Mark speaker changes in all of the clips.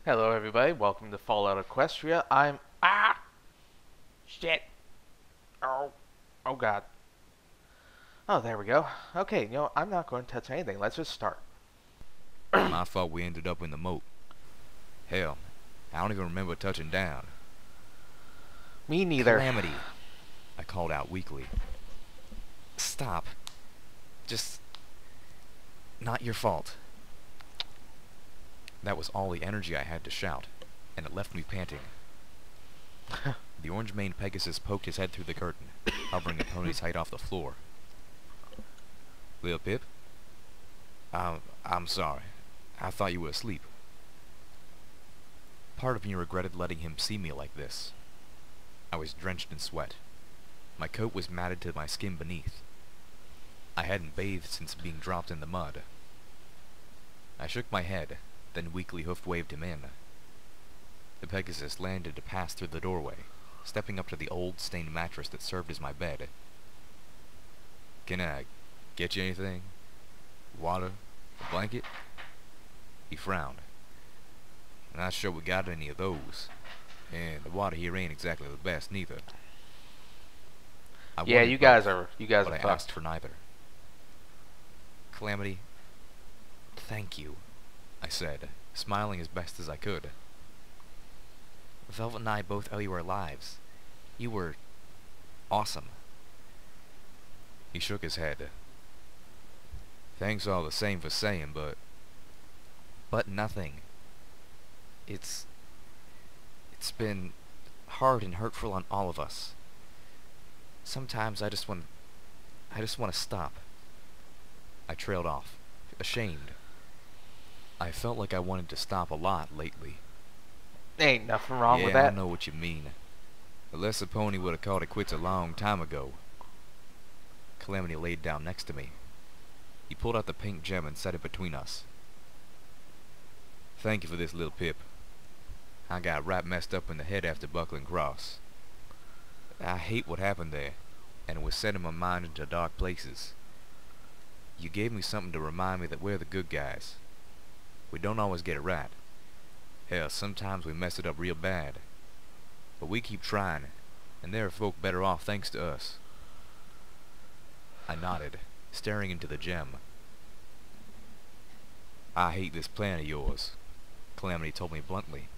Speaker 1: Hello, everybody. Welcome to Fallout Equestria. Shit. Oh. Oh, God. Oh, there we go. Okay, I'm not going to touch anything. Let's just start.
Speaker 2: My fault we ended up in the moat. Hell, I don't even remember touching down.
Speaker 1: Me neither.
Speaker 2: Calamity, I called out weakly. Stop. Just... not your fault. That was all the energy I had to shout, and it left me panting. The orange-maned Pegasus poked his head through the curtain, hovering a pony's height off the floor. Lil Pip? I'm sorry. I thought you were asleep. Part of me regretted letting him see me like this. I was drenched in sweat. My coat was matted to my skin beneath. I hadn't bathed since being dropped in the mud. I shook my head, then weakly hoof-waved him in. The Pegasus landed to pass through the doorway, stepping up to the old, stained mattress that served as my bed. "Can I get you anything? Water? A blanket?" He frowned. "Not sure we got any of those. And the water here ain't exactly the best, neither."
Speaker 1: Yeah, you guys are
Speaker 2: but I
Speaker 1: fucked.
Speaker 2: asked for neither. "Calamity, thank you," I said, smiling as best as I could. "Velvet and I both owe you our lives. You were... awesome." He shook his head. "Thanks all the same for saying, but..." "But nothing. It's been hard and hurtful on all of us. Sometimes I just want to stop." I trailed off, ashamed. I felt like I wanted to stop a lot lately.
Speaker 1: Ain't nothing wrong with
Speaker 2: Yeah,
Speaker 1: that.
Speaker 2: I know what you mean. Unless the pony would have called it quits a long time ago. Calamity laid down next to me. He pulled out the pink gem and set it between us. "Thank you for this, little Pip. I got right messed up in the head after Buckling Cross. I hate what happened there, and it was setting my mind into dark places. You gave me something to remind me that we're the good guys. We don't always get it right. Hell, sometimes we mess it up real bad. But we keep trying, and there are folk better off thanks to us." I nodded, staring into the gem. "I hate this plan of yours," Calamity told me bluntly.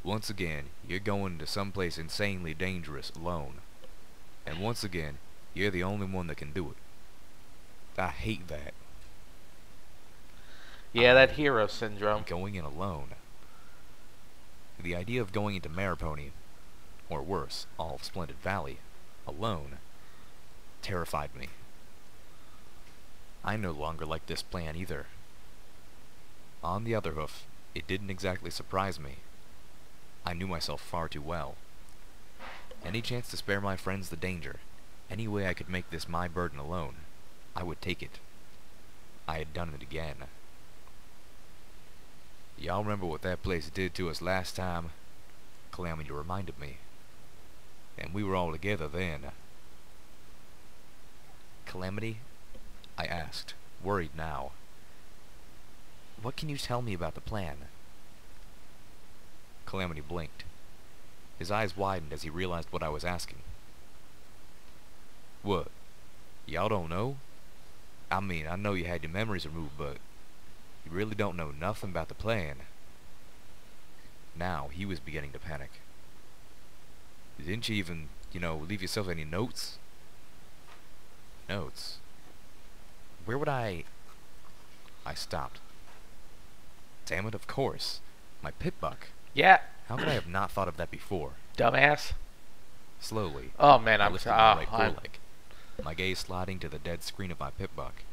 Speaker 2: "Once again, you're going to someplace insanely dangerous alone. And once again, you're the only one that can do it. I hate that."
Speaker 1: Yeah, that hero syndrome.
Speaker 2: Going in alone. The idea of going into Maripony, or worse, all of Splendid Valley, alone, terrified me. I no longer liked this plan either. On the other hoof, it didn't exactly surprise me. I knew myself far too well. Any chance to spare my friends the danger, any way I could make this my burden alone, I would take it. I had done it again. "Y'all remember what that place did to us last time?" Calamity reminded me. "And we were all together then." "Calamity?" I asked, worried now. "What can you tell me about the plan?" Calamity blinked. His eyes widened as he realized what I was asking. "What? Y'all don't know? I mean, I know you had your memories removed, but you really don't know nothing about the plan." Now he was beginning to panic. "Didn't you even, leave yourself any notes?" "Notes? Where would I stopped. Damn it, of course. My pit buck.
Speaker 1: Yeah,
Speaker 2: How could I have not thought of that before?
Speaker 1: dumbass.
Speaker 2: Slowly,
Speaker 1: Oh man,
Speaker 2: I
Speaker 1: I'm
Speaker 2: lifted my right
Speaker 1: I'm-
Speaker 2: foreleg, my gaze sliding to the dead screen of my pit buck.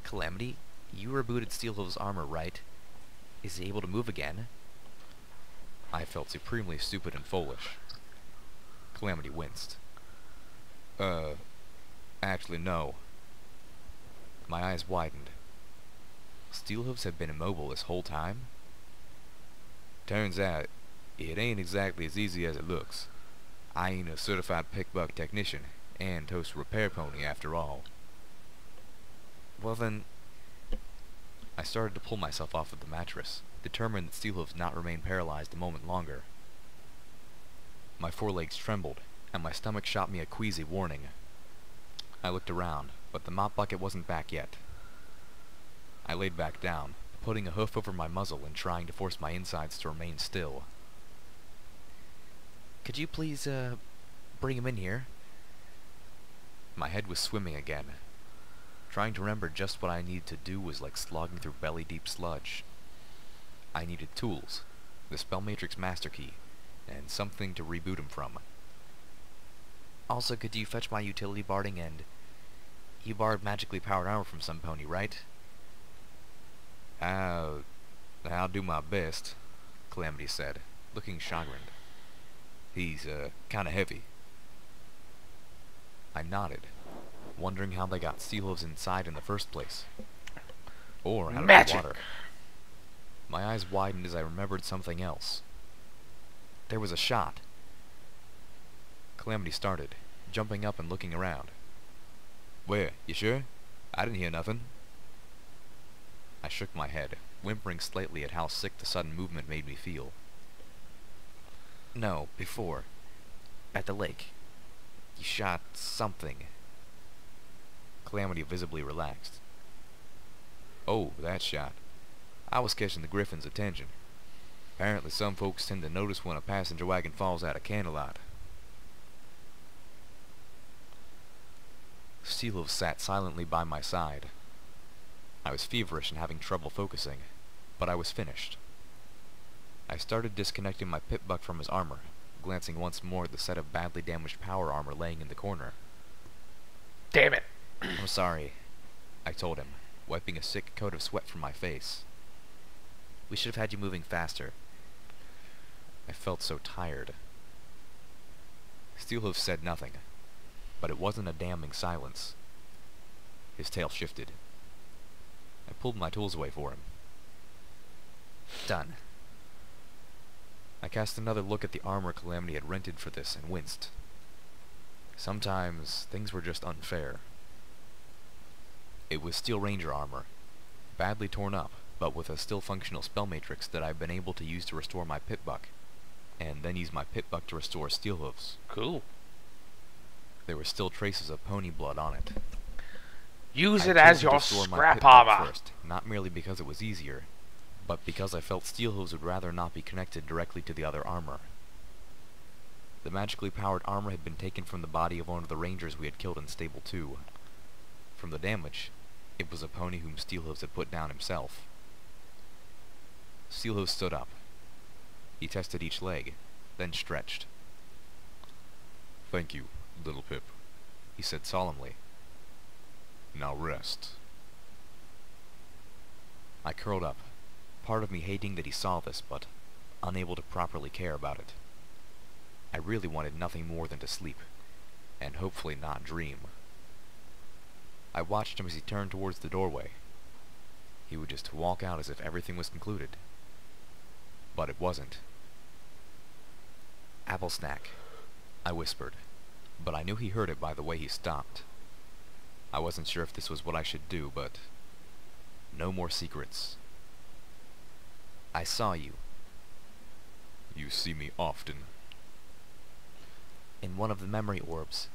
Speaker 2: Calamity, you rebooted Steelhooves' armor, right? Is he able to move again?" I felt supremely stupid and foolish. Calamity winced. Actually no." My eyes widened. Steelhooves had been immobile this whole time? "Turns out, it ain't exactly as easy as it looks. I ain't a certified pickbuck technician, and toast repair pony after all." "Well then, I started to pull myself off of the mattress, determined that Steelhooves not remain paralyzed a moment longer. My forelegs trembled, and my stomach shot me a queasy warning. I looked around, but the mop bucket wasn't back yet. I laid back down, putting a hoof over my muzzle and trying to force my insides to remain still. "Could you please, bring him in here?" My head was swimming again. Trying to remember just what I needed to do was like slogging through belly-deep sludge. I needed tools, the Spell Matrix Master Key, and something to reboot him from. "Also, could you fetch my utility barding and... You borrowed magically powered armor from some pony, right?" I'll do my best," Calamity said, looking chagrined. "He's, kinda heavy." I nodded, wondering how they got Steelhooves inside in the first place. Or out of the water. My eyes widened as I remembered something else. There was a shot. Calamity started, jumping up and looking around. "Where? You sure? I didn't hear nothing." I shook my head, whimpering slightly at how sick the sudden movement made me feel. "No, before. At the lake. You shot something." Calamity visibly relaxed. "Oh, that shot. I was catching the Griffin's attention. Apparently some folks tend to notice when a passenger wagon falls out of candlelight." Steelhooves sat silently by my side. I was feverish and having trouble focusing, but I was finished. I started disconnecting my pit buck from his armor, glancing once more at the set of badly damaged power armor laying in the corner.
Speaker 1: Damn it.
Speaker 2: "I'm sorry," I told him, wiping a sick coat of sweat from my face. "We should have had you moving faster." I felt so tired. Steelhooves said nothing, but it wasn't a damning silence. His tail shifted. I pulled my tools away for him. "Done." I cast another look at the armor Calamity had rented for this and winced. Sometimes things were just unfair. It was Steel Ranger armor, badly torn up, but with a still functional spell matrix that I've been able to use to restore my pit buck, and then use my pit buck to restore Steelhooves.
Speaker 1: Cool.
Speaker 2: There were still traces of pony blood on it.
Speaker 1: Use
Speaker 2: I
Speaker 1: it as
Speaker 2: chose to
Speaker 1: your
Speaker 2: restore my
Speaker 1: scrap
Speaker 2: pit buck
Speaker 1: armor.
Speaker 2: first, not merely because it was easier, but because I felt Steelhooves would rather not be connected directly to the other armor. The magically powered armor had been taken from the body of one of the rangers we had killed in Stable 2. From the damage, it was a pony whom Steelhooves had put down himself. Steelhooves stood up. He tested each leg, then stretched. "Thank you, little Pip," he said solemnly. "Now rest." I curled up, part of me hating that he saw this, but unable to properly care about it. I really wanted nothing more than to sleep, and hopefully not dream. I watched him as he turned towards the doorway. He would just walk out as if everything was concluded. But it wasn't. "Apple snack," I whispered, but I knew he heard it by the way he stopped. I wasn't sure if this was what I should do, but... No more secrets. "I saw you." "You see me often." "In one of the memory orbs.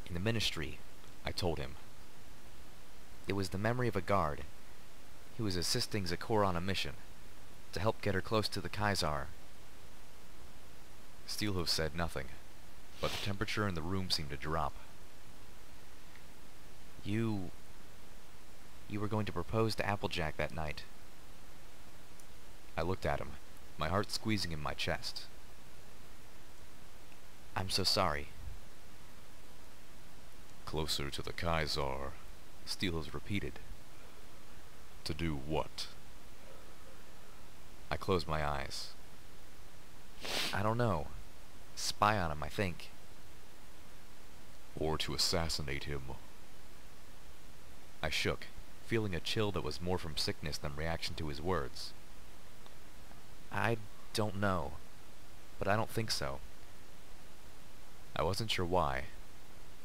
Speaker 2: In the Ministry," I told him. "It was the memory of a guard. He was assisting Zakor on a mission, to help get her close to the Kaiser." Steelhooves said nothing, but the temperature in the room seemed to drop. You were going to propose to Applejack that night." I looked at him, my heart squeezing in my chest. "I'm so sorry." "Closer to the Kaiser," Steelhooves repeated. "To do what?" I closed my eyes. "I don't know. Spy on him, I think." "Or to assassinate him." I shook, feeling a chill that was more from sickness than reaction to his words. "I don't know, but I don't think so." I wasn't sure why.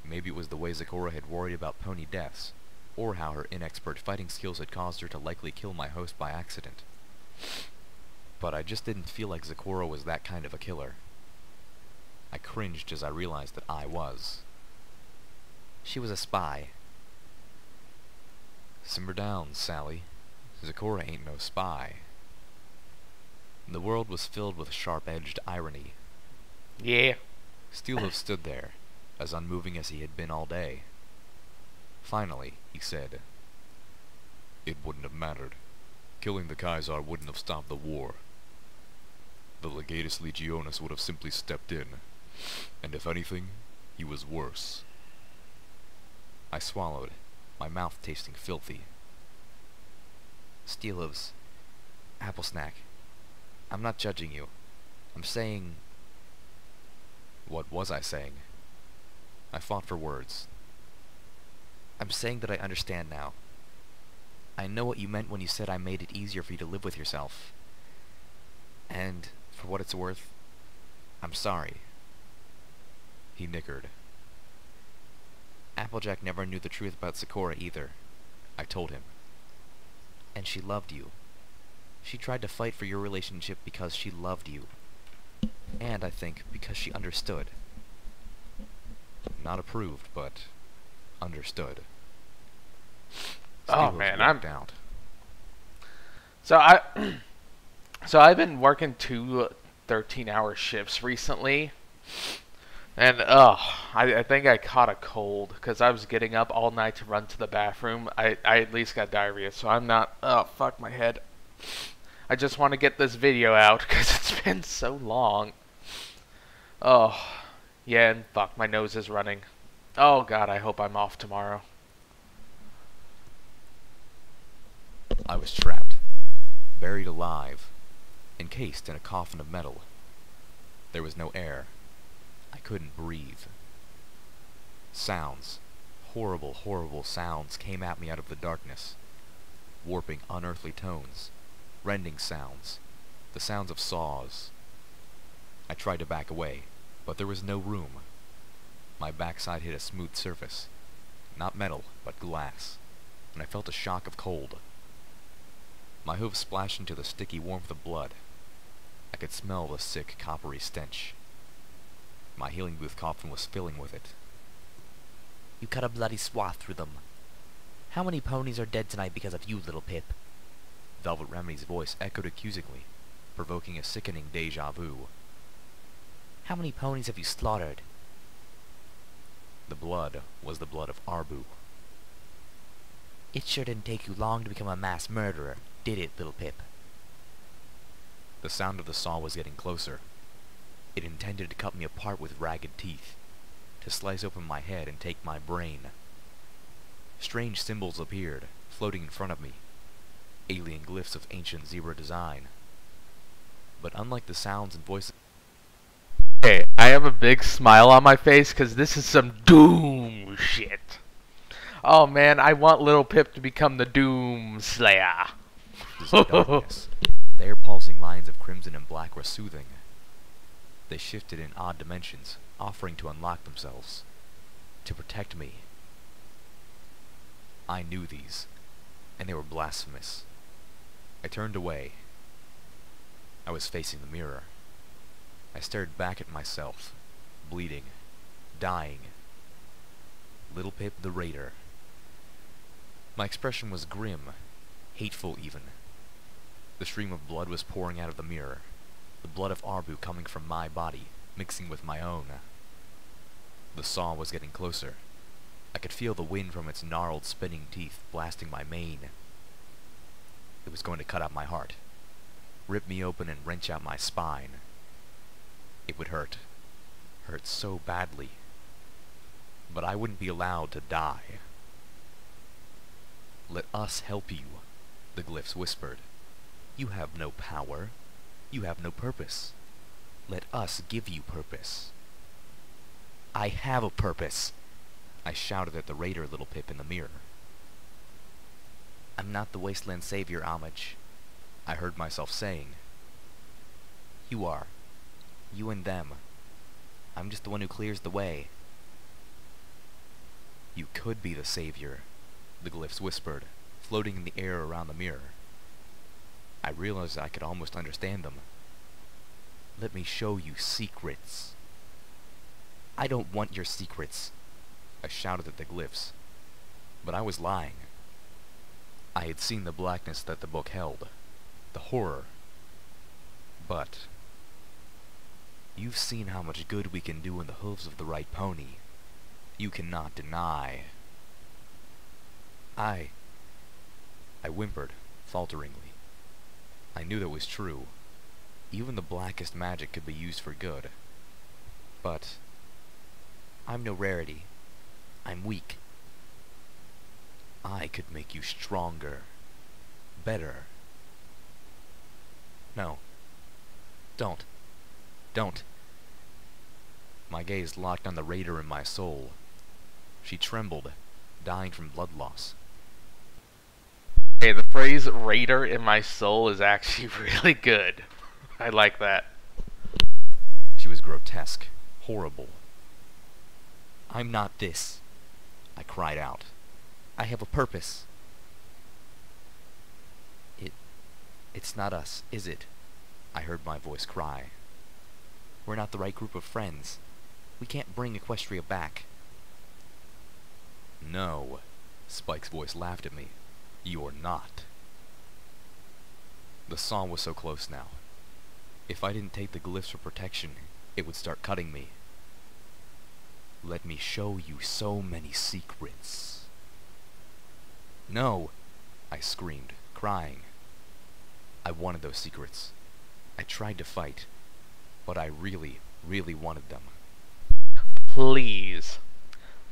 Speaker 2: Maybe it was the way Zakora had worried about pony deaths, or how her inexpert fighting skills had caused her to likely kill my host by accident. But I just didn't feel like Zecora was that kind of a killer. I cringed as I realized that I was. She was a spy. Simmer down, Sally. Zecora ain't no spy. The world was filled with sharp-edged irony.
Speaker 1: Yeah.
Speaker 2: Steelhoof stood there, as unmoving as he had been all day. Finally, he said, "It wouldn't have mattered. Killing the Kaiser wouldn't have stopped the war. The Legatus Legionis would have simply stepped in, and if anything, he was worse." I swallowed, my mouth tasting filthy. Steelhooves, apple snack. I'm not judging you. I'm saying... What was I saying? I fought for words. I'm saying that I understand now. I know what you meant when you said I made it easier for you to live with yourself. And, for what it's worth, I'm sorry. He nickered. Applejack never knew the truth about Zecora either, I told him. And she loved you. She tried to fight for your relationship because she loved you. And, I think, because she understood. Not approved, but understood.
Speaker 1: Oh man, I'm
Speaker 2: out.
Speaker 1: So I've been working 2 13-hour shifts recently, and I think I caught a cold because I was getting up all night to run to the bathroom. I at least got diarrhea, so I'm not. Oh fuck my head. I just want to get this video out because it's been so long. Oh yeah, and fuck, my nose is running. Oh god, I hope I'm off tomorrow.
Speaker 2: I was trapped, buried alive, encased in a coffin of metal. There was no air. I couldn't breathe. Sounds, horrible, horrible sounds came at me out of the darkness. Warping, unearthly tones, rending sounds, the sounds of saws. I tried to back away, but there was no room. My backside hit a smooth surface, not metal, but glass, and I felt a shock of cold. My hooves splashed into the sticky warmth of blood. I could smell the sick, coppery stench. My healing booth coffin was filling with it.
Speaker 3: You cut a bloody swath through them. How many ponies are dead tonight because of you, little Pip?
Speaker 2: Velvet Remedy's voice echoed accusingly, provoking a sickening deja vu.
Speaker 3: How many ponies have you slaughtered?
Speaker 2: The blood was the blood of Arbu.
Speaker 3: It sure didn't take you long to become a mass murderer, did it, little Pip?
Speaker 2: The sound of the saw was getting closer. It intended to cut me apart with ragged teeth, to slice open my head and take my brain. Strange symbols appeared, floating in front of me, alien glyphs of ancient zebra design. But unlike the sounds and voices...
Speaker 1: Hey, I have a big smile on my face because this is some Doom shit. Oh man, I want Little Pip to become the Doom Slayer.
Speaker 2: darkness, their pulsing lines of crimson and black were soothing. They shifted in odd dimensions, offering to unlock themselves, to protect me. I knew these, and they were blasphemous. I turned away. I was facing the mirror. I stared back at myself, bleeding, dying. Little Pip the Raider. My expression was grim, hateful even. The stream of blood was pouring out of the mirror, the blood of Arbu coming from my body, mixing with my own. The saw was getting closer. I could feel the wind from its gnarled, spinning teeth blasting my mane. It was going to cut out my heart, rip me open and wrench out my spine. It would hurt so badly. But I wouldn't be allowed to die. "Let us help you," the glyphs whispered. "You have no power. You have no purpose. Let us give you purpose." "I have a purpose," I shouted at the raider Little Pip in the mirror.
Speaker 3: "I'm not the Wasteland Savior, Homage,"
Speaker 2: I heard myself saying.
Speaker 3: "You are. You and them. I'm just the one who clears the way."
Speaker 2: "You could be the savior," the glyphs whispered, floating in the air around the mirror. I realized I could almost understand them. Let me show you secrets.
Speaker 3: I don't want your secrets.
Speaker 2: I shouted at the glyphs. But I was lying. I had seen the blackness that the book held, the horror. But you've seen how much good we can do in the hooves of the right pony. You cannot deny. I whimpered, falteringly. I knew that was true. Even the blackest magic could be used for good. But
Speaker 3: I'm no rarity. I'm weak.
Speaker 2: I could make you stronger. Better. No. Don't. Don't. My gaze locked on the raider in my soul. She trembled, dying from blood loss.
Speaker 1: Okay, the phrase "raider in my soul" is actually really good. I like that.
Speaker 2: She was grotesque, horrible.
Speaker 3: I'm not this.
Speaker 2: I cried out.
Speaker 3: I have a purpose. It's not us, is it?
Speaker 2: I heard my voice cry.
Speaker 3: We're not the right group of friends. We can't bring Equestria back.
Speaker 2: No. Spike's voice laughed at me. You're not. The saw was so close now. If I didn't take the glyphs for protection, it would start cutting me. Let me show you so many secrets. No! I screamed, crying. I wanted those secrets. I tried to fight, but I really, really wanted them.
Speaker 1: Please,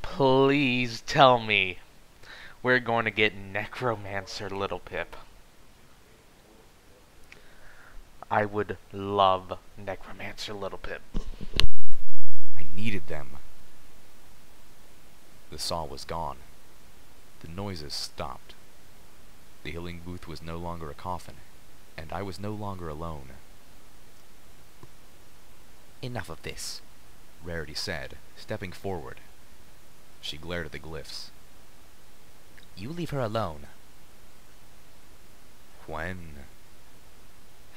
Speaker 1: please tell me we're going to get Necromancer, Little Pip. I would love Necromancer, Little Pip.
Speaker 2: I needed them. The saw was gone. The noises stopped. The healing booth was no longer a coffin, and I was no longer alone.
Speaker 3: Enough of this,
Speaker 2: Rarity said, stepping forward. She glared at the glyphs.
Speaker 3: You leave her alone.
Speaker 2: When?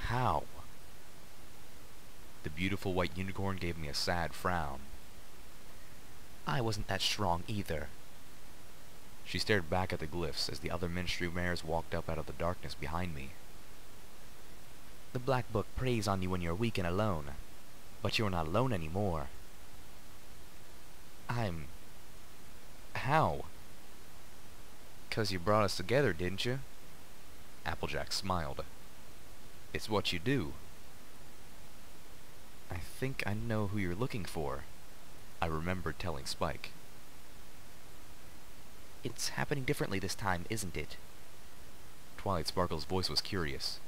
Speaker 2: How? The beautiful white unicorn gave me a sad frown.
Speaker 3: I wasn't that strong either.
Speaker 2: She stared back at the glyphs as the other ministry mares walked up out of the darkness behind me.
Speaker 3: The Black Book preys on you when you're weak and alone, but you're not alone anymore.
Speaker 2: How?
Speaker 3: 'Cause you brought us together, didn't you?
Speaker 2: Applejack smiled. It's what you do.
Speaker 3: I think I know who you're looking for.
Speaker 2: I remembered telling Spike.
Speaker 3: It's happening differently this time, isn't it?
Speaker 2: Twilight Sparkle's voice was curious.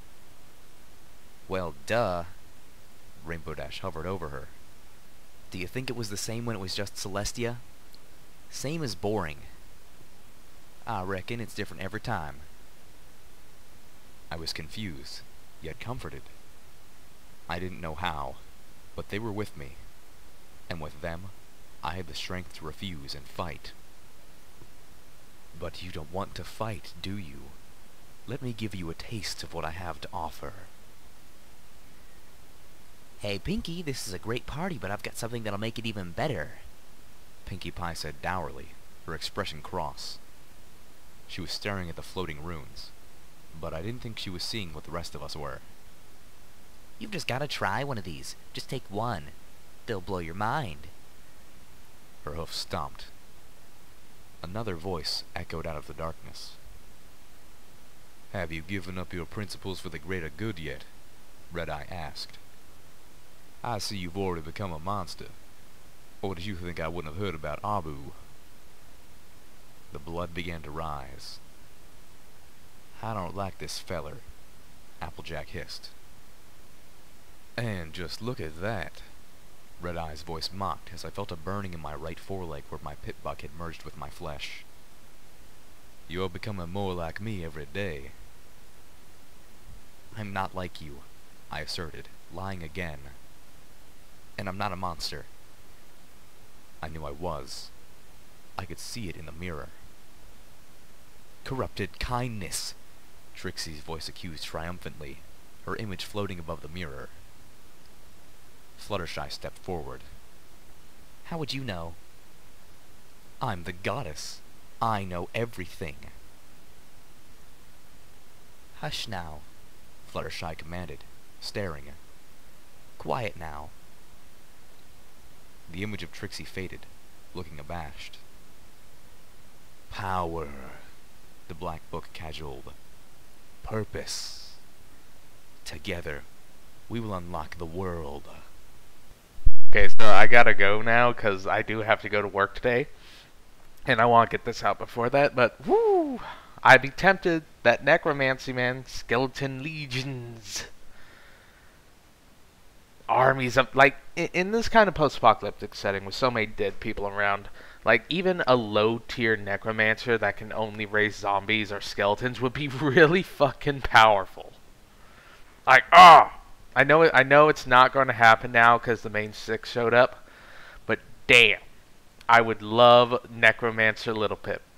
Speaker 3: Well, duh.
Speaker 2: Rainbow Dash hovered over her.
Speaker 3: Do you think it was the same when it was just Celestia? Same as boring. I reckon it's different every time.
Speaker 2: I was confused, yet comforted. I didn't know how, but they were with me. And with them, I had the strength to refuse and fight. But you don't want to fight, do you? Let me give you a taste of what I have to offer.
Speaker 3: Hey, Pinkie, this is a great party, but I've got something that'll make it even better.
Speaker 2: Pinkie Pie said dourly, her expression cross. She was staring at the floating runes, but I didn't think she was seeing what the rest of us were.
Speaker 3: You've just gotta try one of these. Just take one. They'll blow your mind.
Speaker 2: Her hoof stomped. Another voice echoed out of the darkness. Have you given up your principles for the greater good yet? Red-Eye asked. I see you've already become a monster. Or did you think I wouldn't have heard about Abu? The blood began to rise. I don't like this feller, Applejack hissed. And just look at that. Red-Eye's voice mocked as I felt a burning in my right foreleg where my pit buck had merged with my flesh. You're becoming more like me every day.
Speaker 3: I'm not like you,
Speaker 2: I asserted, lying again.
Speaker 3: And I'm not a monster.
Speaker 2: I knew I was. I could see it in the mirror.
Speaker 3: Corrupted kindness, Trixie's voice accused triumphantly, her image floating above the mirror. Fluttershy stepped forward. How would you know? I'm the goddess. I know everything. Hush now, Fluttershy commanded, staring. Quiet now. The image of Trixie faded, looking abashed. Power, the black book cajoled. Purpose. Together, we will unlock the world.
Speaker 1: Okay, so I gotta go now because I do have to go to work today. And I want to get this out before that, but whoo! I'd be tempted. That necromancy, man. Skeleton legions. Armies of, like, in this kind of post-apocalyptic setting with so many dead people around, like, even a low-tier necromancer that can only raise zombies or skeletons would be really fucking powerful. Like, I know it's not going to happen now because the main six showed up, but damn, I would love Necromancer Little Pip.